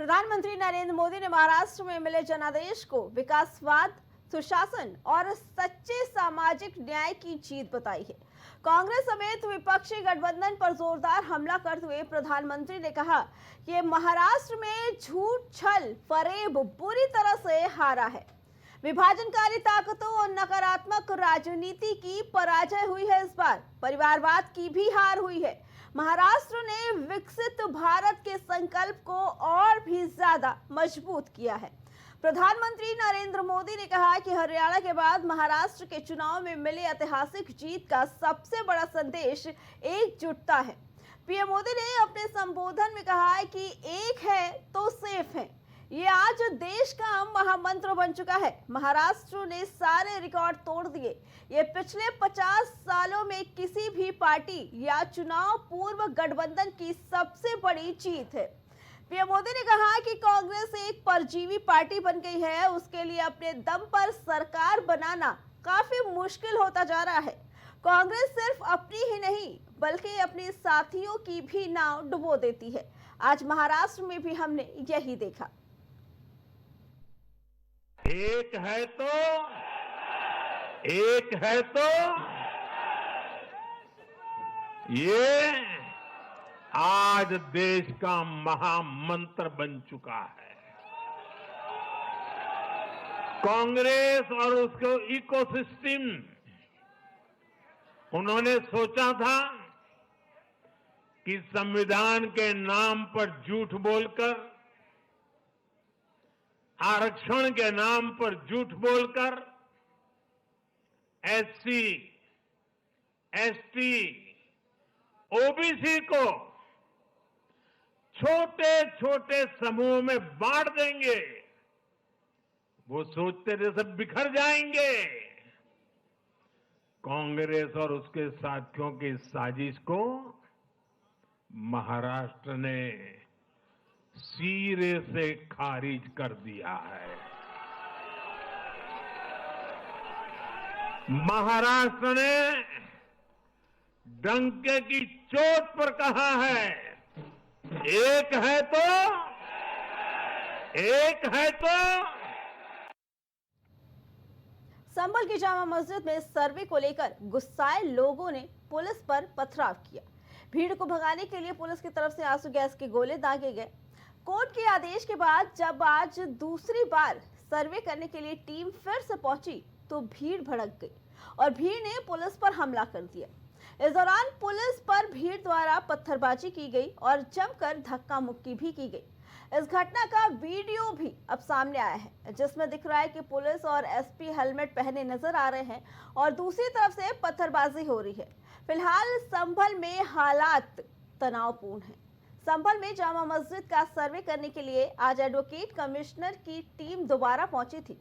प्रधानमंत्री नरेंद्र मोदी ने महाराष्ट्र में मिले जनादेश को विकासवाद, सुशासन और सच्चे सामाजिक न्याय की जीत बताई है। कांग्रेस समेत विपक्षी गठबंधन पर जोरदार हमला करते हुए प्रधानमंत्री ने कहा कि महाराष्ट्र में झूठ, छल, फरेब बुरी तरह से हारा है। विभाजनकारी ताकतों और नकारात्मक राजनीति की पराजय हुई है। इस बार परिवारवाद की भी हार हुई है। महाराष्ट्र ने विकसित भारत के संकल्प को और भी ज्यादा मजबूत किया है। प्रधानमंत्री नरेंद्र मोदी ने कहा कि हरियाणा के बाद महाराष्ट्र के चुनाव में मिली ऐतिहासिक जीत का सबसे बड़ा संदेश एकजुटता है। पीएम मोदी ने अपने संबोधन में कहा है कि एक है तो सेफ है। ये आज देश का महामंत्र बन चुका है। महाराष्ट्र ने सारे रिकॉर्ड तोड़ दिए। ये पिछले 50 सालों में किसी भी पार्टी या चुनाव पूर्व गठबंधन की सबसे बड़ी जीत है। पीएम मोदी ने कहा कि कांग्रेस एक परजीवी पार्टी बन गई है। उसके लिए अपने दम पर सरकार बनाना काफी मुश्किल होता जा रहा है। कांग्रेस सिर्फ अपनी ही नहीं बल्कि अपने साथियों की भी नाव डुबो देती है। आज महाराष्ट्र में भी हमने यही देखा। एक है तो ये आज देश का महामंत्र बन चुका है। कांग्रेस और उसके इकोसिस्टम, उन्होंने सोचा था कि संविधान के नाम पर झूठ बोलकर, आरक्षण के नाम पर झूठ बोलकर एससी, एसटी, ओबीसी को छोटे छोटे समूह में बांट देंगे। वो सोचते थे सब बिखर जाएंगे। कांग्रेस और उसके साथियों की साजिश को महाराष्ट्र ने सिरे से खारिज कर दिया है। महाराष्ट्र ने डंके की चोट पर कहा है, एक है तो संभल की जामा मस्जिद में सर्वे को लेकर गुस्साए लोगों ने पुलिस पर पथराव किया। भीड़ को भगाने के लिए पुलिस की तरफ से आंसू गैस के गोले दागे गए। कोर्ट के आदेश के बाद जब आज दूसरी बार सर्वे करने के लिए टीम फिर से पहुंची तो भीड़ भड़क गई और भीड़ ने पुलिस पर हमला कर दिया। इस दौरान पुलिस पर भीड़ द्वारा पत्थरबाजी की गई और जमकर धक्का मुक्की भी की गई। इस घटना का वीडियो भी अब सामने आया है, जिसमें दिख रहा है कि पुलिस और एसपी हेलमेट पहने नजर आ रहे हैं और दूसरी तरफ से पत्थरबाजी हो रही है। फिलहाल संभल में हालात तनावपूर्ण हैं। संभल में जामा मस्जिद का सर्वे करने के लिए आज एडवोकेट कमिश्नर की टीम दोबारा पहुंची थी।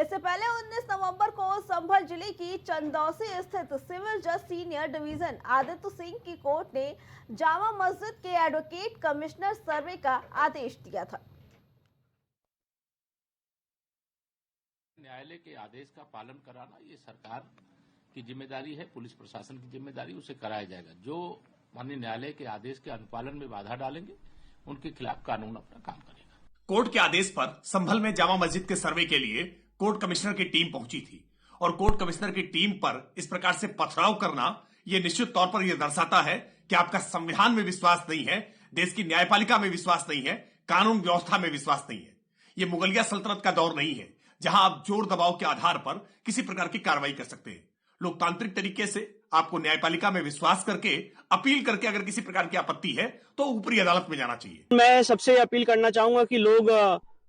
इससे पहले 19 नवंबर को संभल जिले की चंदौसी स्थित सिविल जज सीनियर डिवीजन आदित्य सिंह की कोर्ट ने जामा मस्जिद के एडवोकेट कमिश्नर सर्वे का आदेश दिया था। न्यायालय के आदेश का पालन कराना ये सरकार की जिम्मेदारी है, पुलिस प्रशासन की जिम्मेदारी, उसे कराया जाएगा। जो माननीय न्यायालय के आदेश के अनुपालन में बाधा डालेंगे उनके खिलाफ कानून अपना काम करेगा। कोर्ट के आदेश पर संभल में जामा मस्जिद के सर्वे के लिए कोर्ट कमिश्नर की टीम पहुंची थी और कोर्ट कमिश्नर की टीम पर इस प्रकार से पथराव करना यह निश्चित तौर पर यह दर्शाता है कि आपका संविधान में विश्वास नहीं है, देश की न्यायपालिका में विश्वास नहीं है, कानून व्यवस्था में विश्वास नहीं है। यह मुगलिया सल्तनत का दौर नहीं है जहां आप जोर दबाव के आधार पर किसी प्रकार की कार्रवाई कर सकते हैं। लोकतांत्रिक तरीके से आपको न्यायपालिका में विश्वास करके अपील करके अगर किसी प्रकार की आपत्ति है तो ऊपरी अदालत में जाना चाहिए। मैं सबसे अपील करना चाहूंगा कि लोग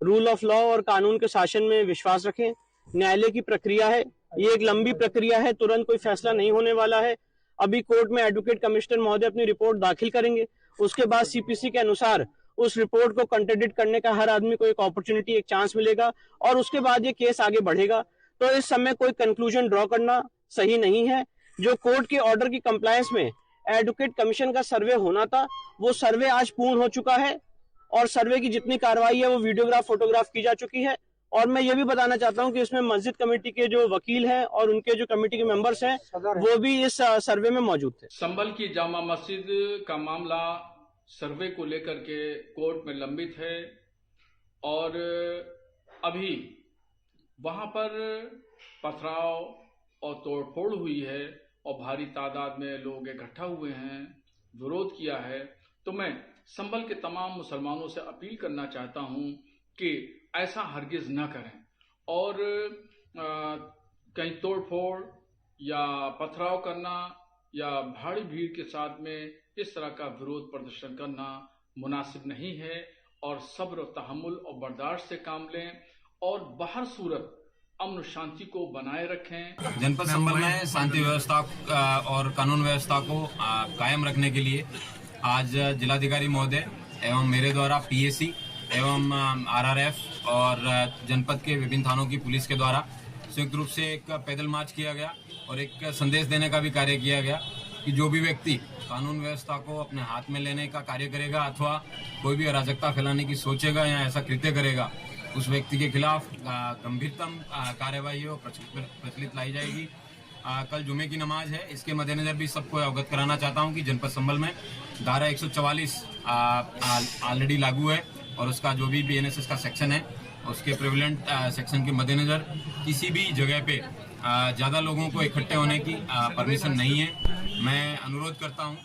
रूल ऑफ लॉ और कानून के शासन में विश्वास रखें। न्यायालय की प्रक्रिया है, ये एक लंबी प्रक्रिया है, तुरंत कोई फैसला नहीं होने वाला है। अभी कोर्ट में एडवोकेट कमिश्नर महोदय अपनी रिपोर्ट दाखिल करेंगे, उसके बाद सीपीसी के अनुसार उस रिपोर्ट को कंट्राडिक्ट करने का हर आदमी को एक अपॉर्चुनिटी, एक चांस मिलेगा और उसके बाद ये केस आगे बढ़ेगा। तो इस समय कोई कंक्लूजन ड्रॉ करना सही नहीं है। जो कोर्ट के ऑर्डर की कंप्लायंस में एडवोकेट कमीशन का सर्वे होना था, वो सर्वे आज पूर्ण हो चुका है और सर्वे की जितनी कार्रवाई है वो वीडियोग्राफ, फोटोग्राफ की जा चुकी है। और मैं ये भी बताना चाहता हूं कि इसमें मस्जिद कमेटी के जो वकील हैं और उनके जो कमेटी के मेंबर्स हैं वो भी इस सर्वे में मौजूद थे। संभल की जामा मस्जिद का मामला सर्वे को लेकर के कोर्ट में लंबित है और अभी वहां पर पथराव और तोड़फोड़ हुई है और भारी तादाद में लोग इकट्ठा हुए हैं, विरोध किया है। तो मैं संभल के तमाम मुसलमानों से अपील करना चाहता हूं कि ऐसा हरगिज न करें और कहीं तोड़फोड़ या पथराव करना या भारी भीड़ के साथ में इस तरह का विरोध प्रदर्शन करना मुनासिब नहीं है और सब्र, तहम्मुल और बर्दाश्त से काम लें और बाहर सूरत अमन शांति को बनाए रखें। जनपद संभल में शांति व्यवस्था और कानून व्यवस्था को कायम रखने के लिए आज जिलाधिकारी महोदय एवं मेरे द्वारा पीएसी एवं आरआरएफ और जनपद के विभिन्न थानों की पुलिस के द्वारा संयुक्त रूप से एक पैदल मार्च किया गया और एक संदेश देने का भी कार्य किया गया कि जो भी व्यक्ति कानून व्यवस्था को अपने हाथ में लेने का कार्य करेगा अथवा कोई भी अराजकता फैलाने की सोचेगा या ऐसा कृत्य करेगा, उस व्यक्ति के खिलाफ गंभीरतम कार्यवाही और प्रचलित लाई जाएगी। कल जुमे की नमाज है, इसके मद्देनजर भी सबको अवगत कराना चाहता हूं कि जनपद संभल में धारा 144 ऑलरेडी लागू है और उसका जो भी बीएनएसएस का सेक्शन है उसके प्रेवलेंट सेक्शन के मद्देनजर किसी भी जगह पे ज्यादा लोगों को इकट्ठे होने की परमिशन नहीं है। मैं अनुरोध करता हूं